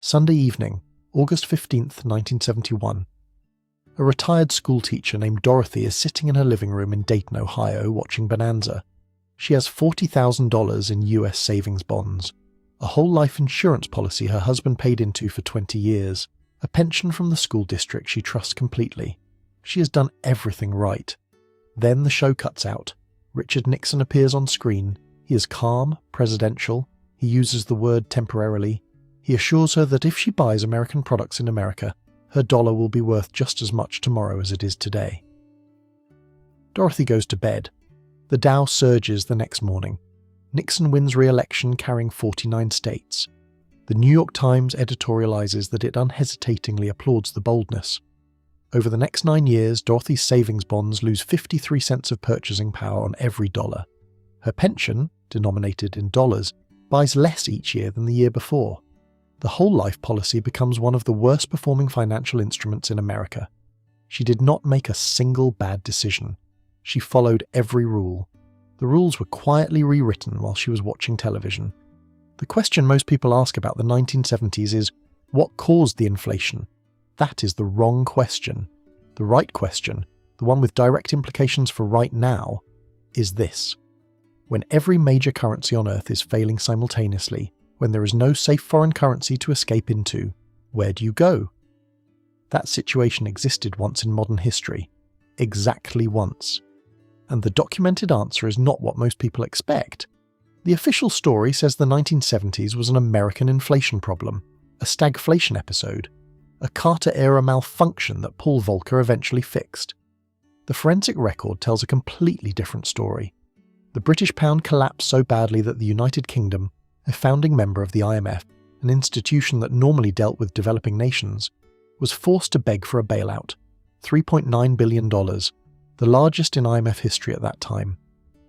Sunday evening, August 15th, 1971. A retired schoolteacher named Dorothy is sitting in her living room in Dayton, Ohio, watching Bonanza. She has $40,000 in US savings bonds, a whole life insurance policy her husband paid into for 20 years, a pension from the school district she trusts completely. She has done everything right. Then the show cuts out. Richard Nixon appears on screen. He is calm, presidential. He uses the word temporarily. He assures her that if she buys American products in America, her dollar will be worth just as much tomorrow as it is today. Dorothy goes to bed. The Dow surges the next morning. Nixon wins re-election carrying 49 states. The New York Times editorializes that it unhesitatingly applauds the boldness. Over the next 9 years, Dorothy's savings bonds lose 53 cents of purchasing power on every dollar. Her pension, denominated in dollars, buys less each year than the year before. The whole life policy becomes one of the worst performing financial instruments in America. She did not make a single bad decision. She followed every rule. The rules were quietly rewritten while she was watching television. The question most people ask about the 1970s is, what caused the inflation? That is the wrong question. The right question, the one with direct implications for right now, is this. When every major currency on Earth is failing simultaneously, when there is no safe foreign currency to escape into, where do you go? That situation existed once in modern history. Exactly once. And the documented answer is not what most people expect. The official story says the 1970s was an American inflation problem, a stagflation episode, a Carter-era malfunction that Paul Volcker eventually fixed. The forensic record tells a completely different story. The British pound collapsed so badly that the United Kingdom, a founding member of the IMF, an institution that normally dealt with developing nations, was forced to beg for a bailout, $3.9 billion, the largest in IMF history at that time.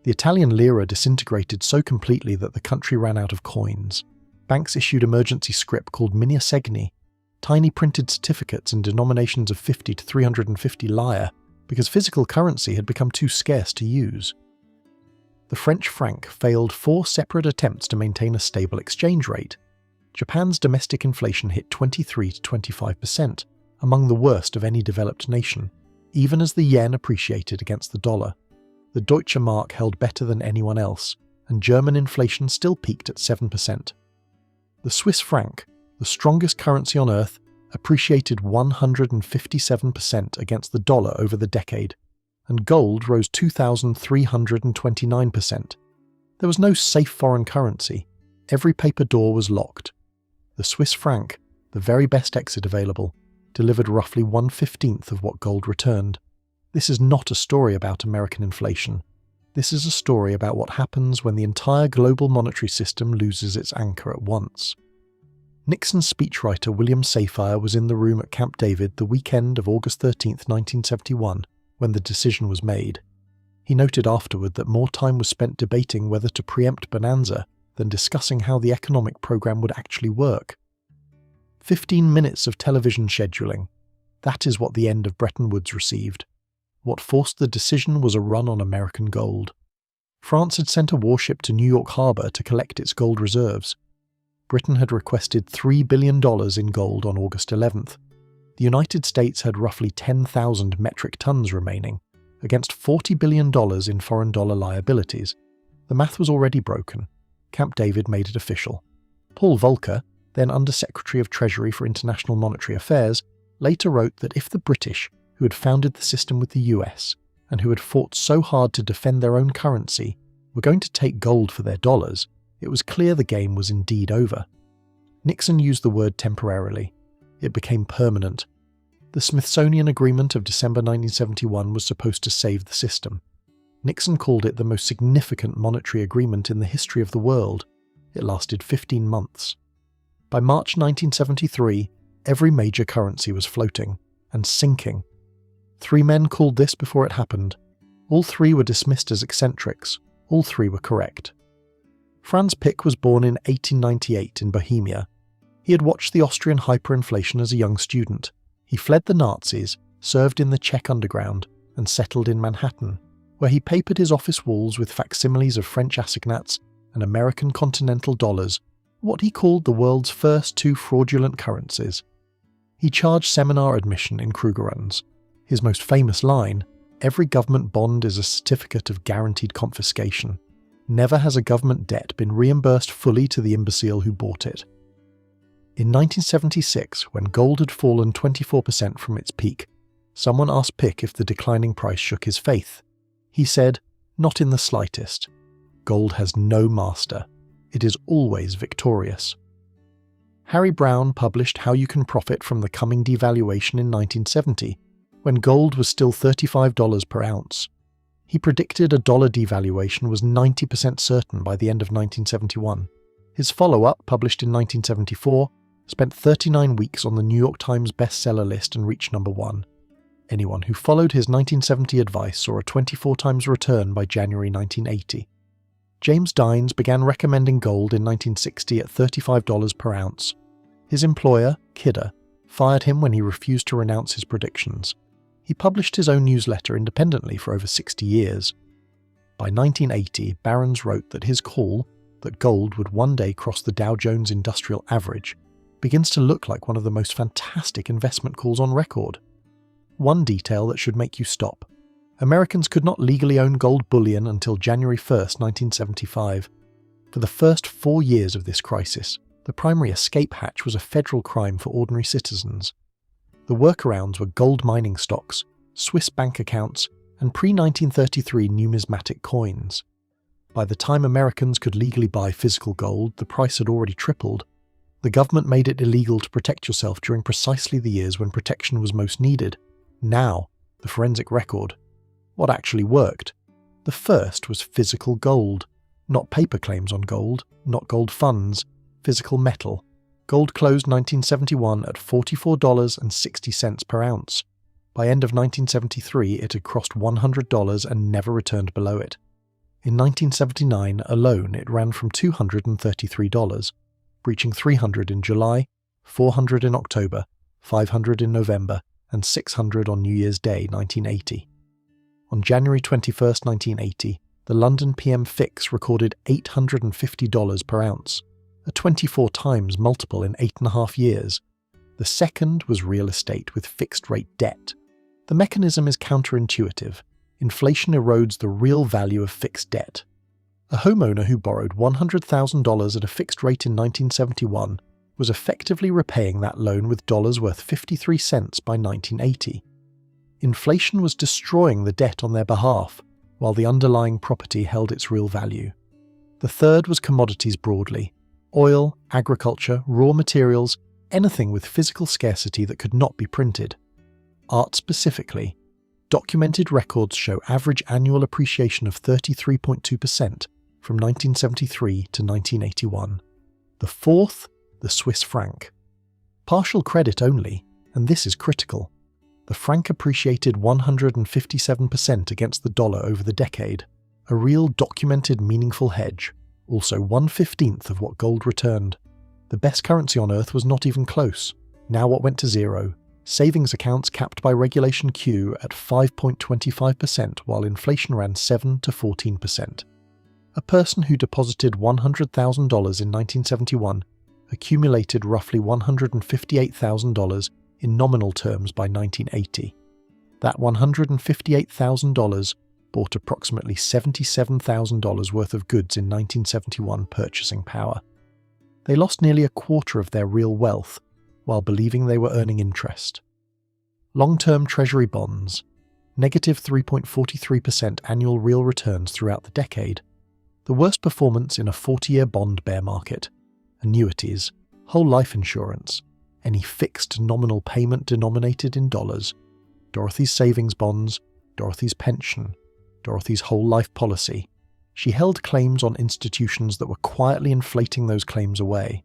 The Italian lira disintegrated so completely that the country ran out of coins. Banks issued emergency scrip called miniasegni, tiny printed certificates in denominations of 50 to 350 lire, because physical currency had become too scarce to use. The French franc failed 4 separate attempts to maintain a stable exchange rate. Japan's domestic inflation hit 23 to 25%, among the worst of any developed nation, even as the yen appreciated against the dollar. The Deutsche Mark held better than anyone else, and German inflation still peaked at 7%. The Swiss franc, the strongest currency on Earth, appreciated 157% against the dollar over the decade, and gold rose 2,329%. There was no safe foreign currency. Every paper door was locked. The Swiss franc, the very best exit available, delivered roughly 1/15 of what gold returned. This is not a story about American inflation. This is a story about what happens when the entire global monetary system loses its anchor at once. Nixon's speechwriter William Safire was in the room at Camp David the weekend of August 13, 1971, when the decision was made. He noted afterward that more time was spent debating whether to preempt Bonanza than discussing how the economic program would actually work. 15 minutes of television scheduling. That is what the end of Bretton Woods received. What forced the decision was a run on American gold. France had sent a warship to New York Harbor to collect its gold reserves. Britain had requested $3 billion in gold on August 11th. The United States had roughly 10,000 metric tons remaining, against $40 billion in foreign dollar liabilities. The math was already broken. Camp David made it official. Paul Volcker, then Under-Secretary of Treasury for International Monetary Affairs, later wrote that if the British, who had founded the system with the US, and who had fought so hard to defend their own currency, were going to take gold for their dollars, it was clear the game was indeed over. Nixon used the word temporarily. It became permanent. The Smithsonian Agreement of December 1971 was supposed to save the system. Nixon called it the most significant monetary agreement in the history of the world. It lasted 15 months. By March 1973, every major currency was floating and sinking. 3 men called this before it happened. All 3 were dismissed as eccentrics. All 3 were correct. Franz Pick was born in 1898 in Bohemia. He had watched the Austrian hyperinflation as a young student. He fled the Nazis, served in the Czech underground, and settled in Manhattan, where he papered his office walls with facsimiles of French assignats and American continental dollars, what he called the world's first two fraudulent currencies. He charged seminar admission in Krugerrands. His most famous line, "Every government bond is a certificate of guaranteed confiscation. Never has a government debt been reimbursed fully to the imbecile who bought it." In 1976, when gold had fallen 24% from its peak, someone asked Pick if the declining price shook his faith. He said, "Not in the slightest. Gold has no master. It is always victorious." Harry Brown published How You Can Profit from the Coming Devaluation in 1970, when gold was still $35 per ounce. He predicted a dollar devaluation was 90% certain by the end of 1971. His follow-up, published in 1974, spent 39 weeks on the New York Times bestseller list and reached number 1. Anyone who followed his 1970 advice saw a 24 times return by January 1980. James Dines began recommending gold in 1960 at $35 per ounce. His employer, Kidder, fired him when he refused to renounce his predictions. He published his own newsletter independently for over 60 years. By 1980, Barron's wrote that his call, that gold would one day cross the Dow Jones Industrial Average, begins to look like one of the most fantastic investment calls on record. One detail that should make you stop. Americans could not legally own gold bullion until January 1st, 1975. For the first 4 years of this crisis, the primary escape hatch was a federal crime for ordinary citizens. The workarounds were gold mining stocks, Swiss bank accounts, and pre-1933 numismatic coins. By the time Americans could legally buy physical gold, the price had already tripled. The government made it illegal to protect yourself during precisely the years when protection was most needed. Now, the forensic record. What actually worked? The first was physical gold. Not paper claims on gold, not gold funds, physical metal. Gold closed 1971 at $44.60 per ounce. By end of 1973, it had crossed $100 and never returned below it. In 1979 alone, it ran from $233, breaching $300 in July, $400 in October, $500 in November, and $600 on New Year's Day 1980. On January 21, 1980, the London PM Fix recorded $850 per ounce, a 24 times multiple in 8.5 years. The second was real estate with fixed-rate debt. The mechanism is counterintuitive. Inflation erodes the real value of fixed debt. A homeowner who borrowed $100,000 at a fixed rate in 1971 was effectively repaying that loan with dollars worth 53 cents by 1980. Inflation was destroying the debt on their behalf, while the underlying property held its real value. The third was commodities broadly: oil, agriculture, raw materials, anything with physical scarcity that could not be printed. Art specifically. Documented records show average annual appreciation of 33.2% from 1973 to 1981. The fourth, the Swiss franc. Partial credit only, and this is critical. The franc appreciated 157% against the dollar over the decade, a real documented meaningful hedge, also 1/15 of what gold returned. The best currency on earth was not even close. Now what went to zero? Savings accounts capped by Regulation Q at 5.25% while inflation ran 7 to 14%. A person who deposited $100,000 in 1971 accumulated roughly $158,000 in nominal terms by 1980. That $158,000 bought approximately $77,000 worth of goods in 1971 purchasing power. They lost nearly a quarter of their real wealth while believing they were earning interest. Long-term Treasury bonds, negative 3.43% annual real returns throughout the decade. The worst performance in a 40-year bond bear market. Annuities, whole life insurance, any fixed nominal payment denominated in dollars, Dorothy's savings bonds, Dorothy's pension, Dorothy's whole life policy. She held claims on institutions that were quietly inflating those claims away.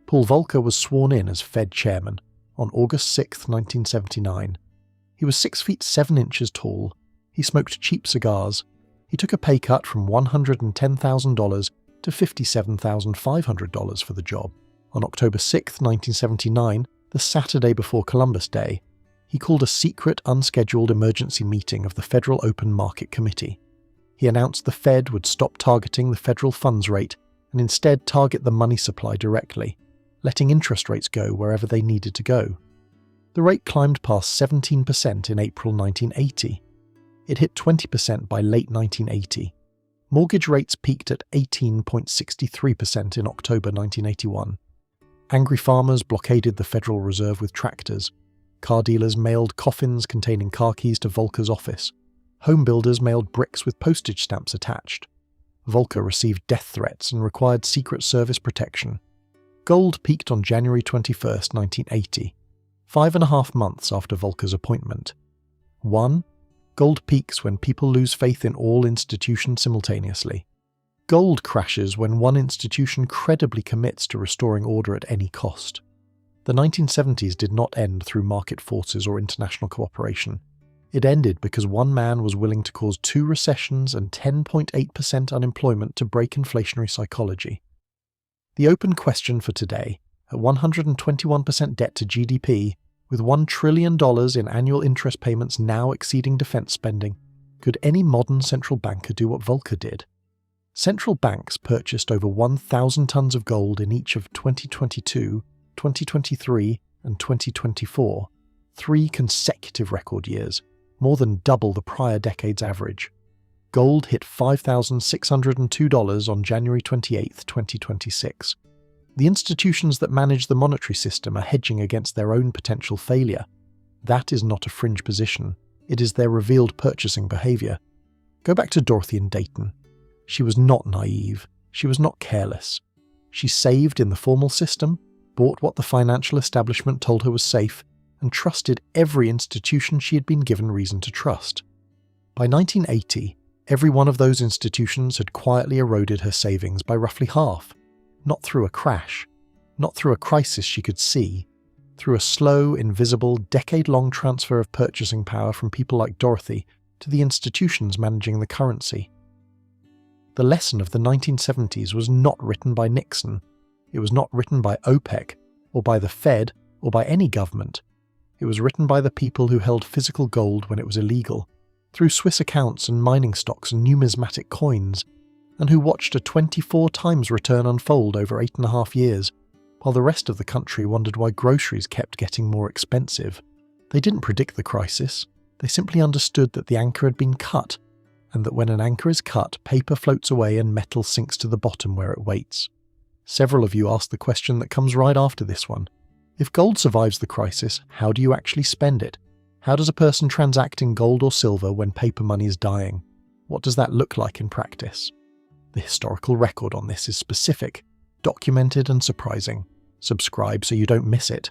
Paul Volcker was sworn in as Fed chairman on August 6, 1979. He was 6 feet 7 inches tall. He smoked cheap cigars. He took a pay cut from $110,000 to $57,500 for the job. On October 6, 1979, the Saturday before Columbus Day, he called a secret, unscheduled emergency meeting of the Federal Open Market Committee. He announced the Fed would stop targeting the federal funds rate and instead target the money supply directly, letting interest rates go wherever they needed to go. The rate climbed past 17% in April 1980. It hit 20% by late 1980. Mortgage rates peaked at 18.63% in October 1981. Angry farmers blockaded the Federal Reserve with tractors. Car dealers mailed coffins containing car keys to Volcker's office. Home builders mailed bricks with postage stamps attached. Volcker received death threats and required Secret Service protection. Gold peaked on January 21, 1980, 5.5 months after Volcker's appointment. 1. Gold peaks when people lose faith in all institutions simultaneously. Gold crashes when one institution credibly commits to restoring order at any cost. The 1970s did not end through market forces or international cooperation. It ended because one man was willing to cause 2 recessions and 10.8% unemployment to break inflationary psychology. The open question for today, at 121% debt to GDP, with $1 trillion in annual interest payments now exceeding defense spending, could any modern central banker do what Volcker did? Central banks purchased over 1,000 tons of gold in each of 2022, 2023, and 2024, 3 consecutive record years, more than double the prior decade's average. Gold hit $5,602 on January 28, 2026. The institutions that manage the monetary system are hedging against their own potential failure. That is not a fringe position. It is their revealed purchasing behaviour. Go back to Dorothy in Dayton. She was not naive. She was not careless. She saved in the formal system, bought what the financial establishment told her was safe, and trusted every institution she had been given reason to trust. By 1980, every one of those institutions had quietly eroded her savings by roughly half. Not through a crash, not through a crisis she could see, through a slow, invisible, decade-long transfer of purchasing power from people like Dorothy to the institutions managing the currency. The lesson of the 1970s was not written by Nixon. It was not written by OPEC, or by the Fed, or by any government. It was written by the people who held physical gold when it was illegal, through Swiss accounts and mining stocks and numismatic coins, and who watched a 24 times return unfold over 8.5 years, while the rest of the country wondered why groceries kept getting more expensive. They didn't predict the crisis. They simply understood that the anchor had been cut, and that when an anchor is cut, paper floats away and metal sinks to the bottom where it waits. Several of you asked the question that comes right after this one. If gold survives the crisis, how do you actually spend it? How does a person transact in gold or silver when paper money is dying? What does that look like in practice? The historical record on this is specific, documented and surprising. Subscribe so you don't miss it.